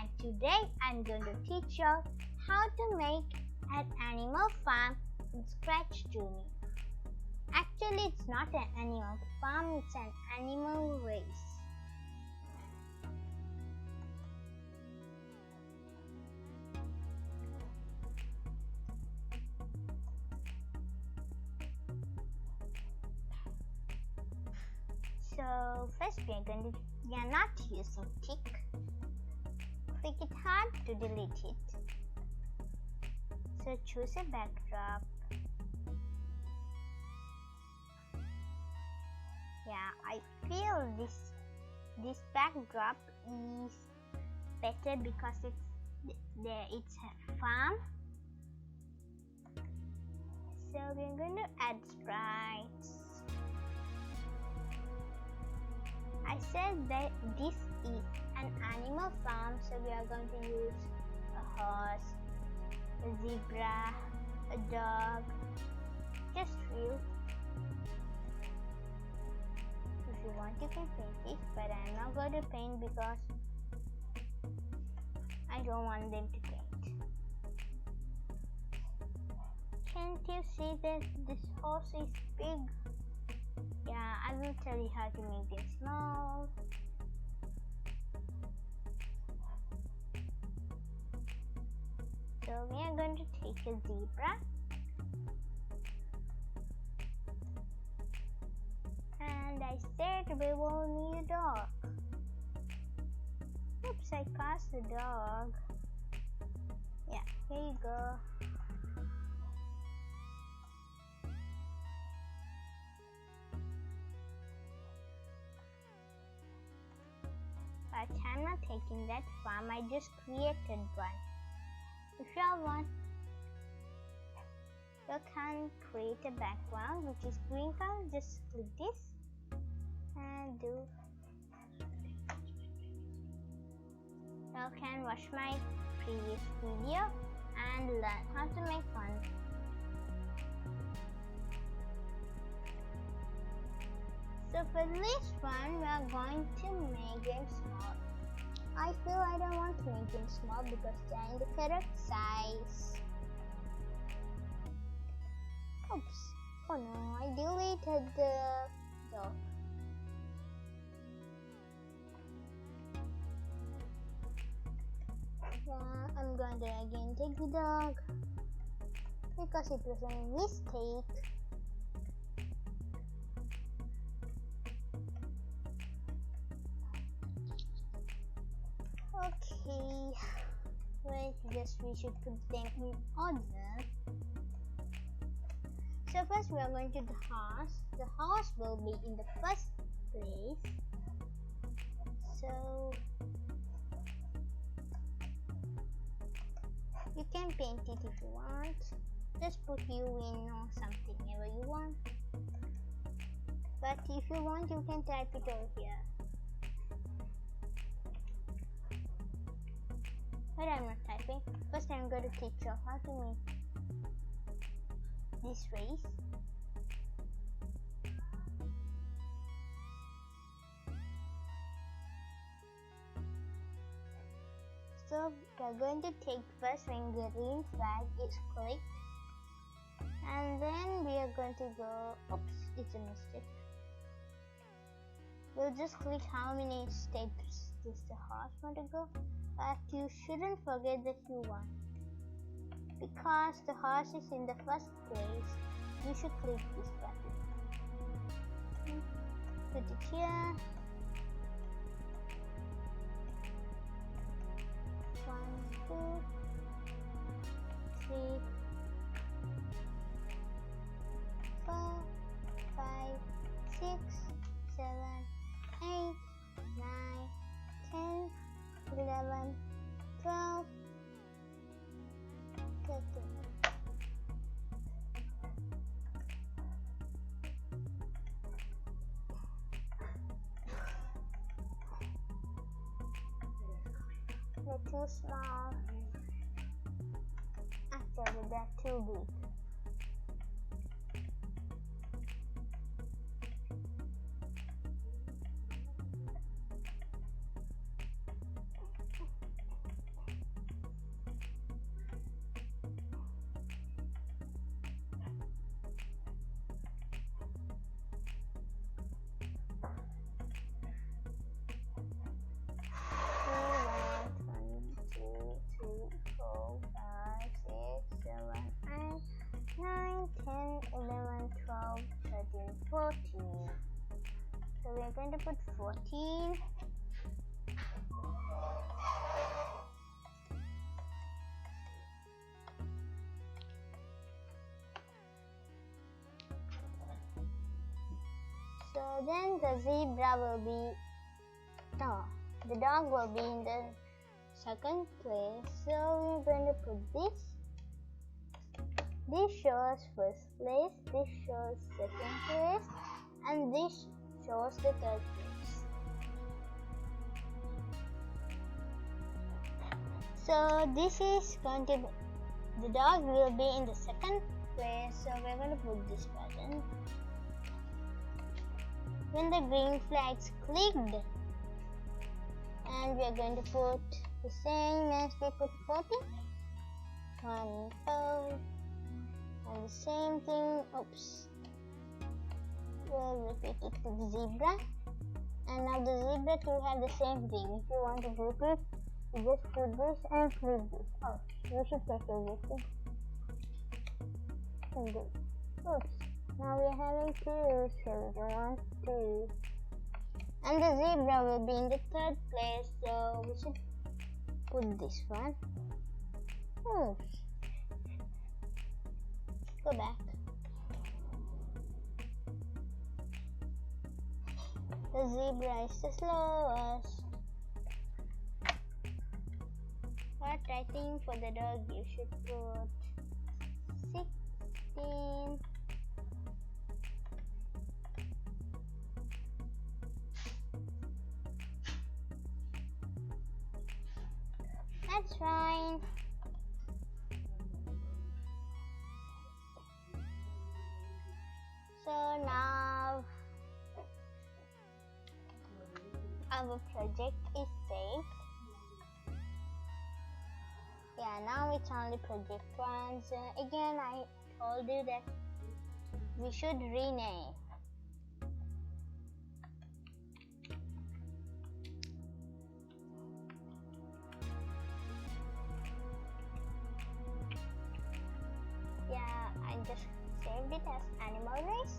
and today I'm going to teach you how to make an animal farm in Scratch Junior. Actually, it's not an animal farm, it's an animal race. So first we are not using tick. Click it hard to delete it. So choose a backdrop. Yeah, I feel this backdrop is better because it's a farm. So we're going to add sprites. I said that this is an animal farm, so we are going to use a horse, a zebra, a dog, just few. If you want you can paint it, but I'm not going to paint because I don't want them to paint. Can't you see that this horse is big? Yeah, I will tell you how to make them small. So we are going to take a zebra and I said we will need a dog. Oops, I cast the dog. Yeah, here you go. But I'm not taking that farm, I just created one. If you all want, you can create a background which is green color. Just click this and do. You can watch my previous video and learn how to make one. So for this one, we are going to make them small. I feel I don't want to make them small because they are in the correct size. Oops. Oh no, I deleted the dog. Yeah, I'm going to again take the dog because it was a mistake. Okay, wait, we should put them in order. So first we are going to the horse. The horse will be in the first place. So you can paint it if you want. Just put you in or something ever you want. But if you want, you can type it over here. But I'm not typing. First I'm going to teach you how to make this race. So we are going to take first when green flag is clicked. And then we are going to go, oops, it's a mistake. We'll just click how many steps does the horse want to go. But you shouldn't forget that you want. Because the horse is in the first place, you should click this button. Put it here. 1, 2, 3, 4, 5, 6, 7, 8, 9, 10, 11, 12, 13. They're too small. Actually, they're too big. going to put 14. So then the zebra will be, no, the dog will be in the second place. So we're going to put this. This shows first place, this shows second place, and this shows the third place. So this is going to be, the dog will be in the second place, so we're going to put this button. When the green flag's clicked, and we are going to put the same as we put 40, 1, 2, and the same thing, oops, we'll repeat it to the zebra, and now the zebra too have the same thing. If you want to group it, you just put this and flip this. Oh, you should press everything. And good. Oops. Now we are having 2, so we don't want 2. And the zebra will be in the third place, so we should put this one. Oops. Go back. The zebra is the slowest. But I think for the dog you should put 16. That's fine. So now our project is saved. Yeah, now it's only project 1. So again, I told you that we should rename. Yeah, I just saved it as animal race.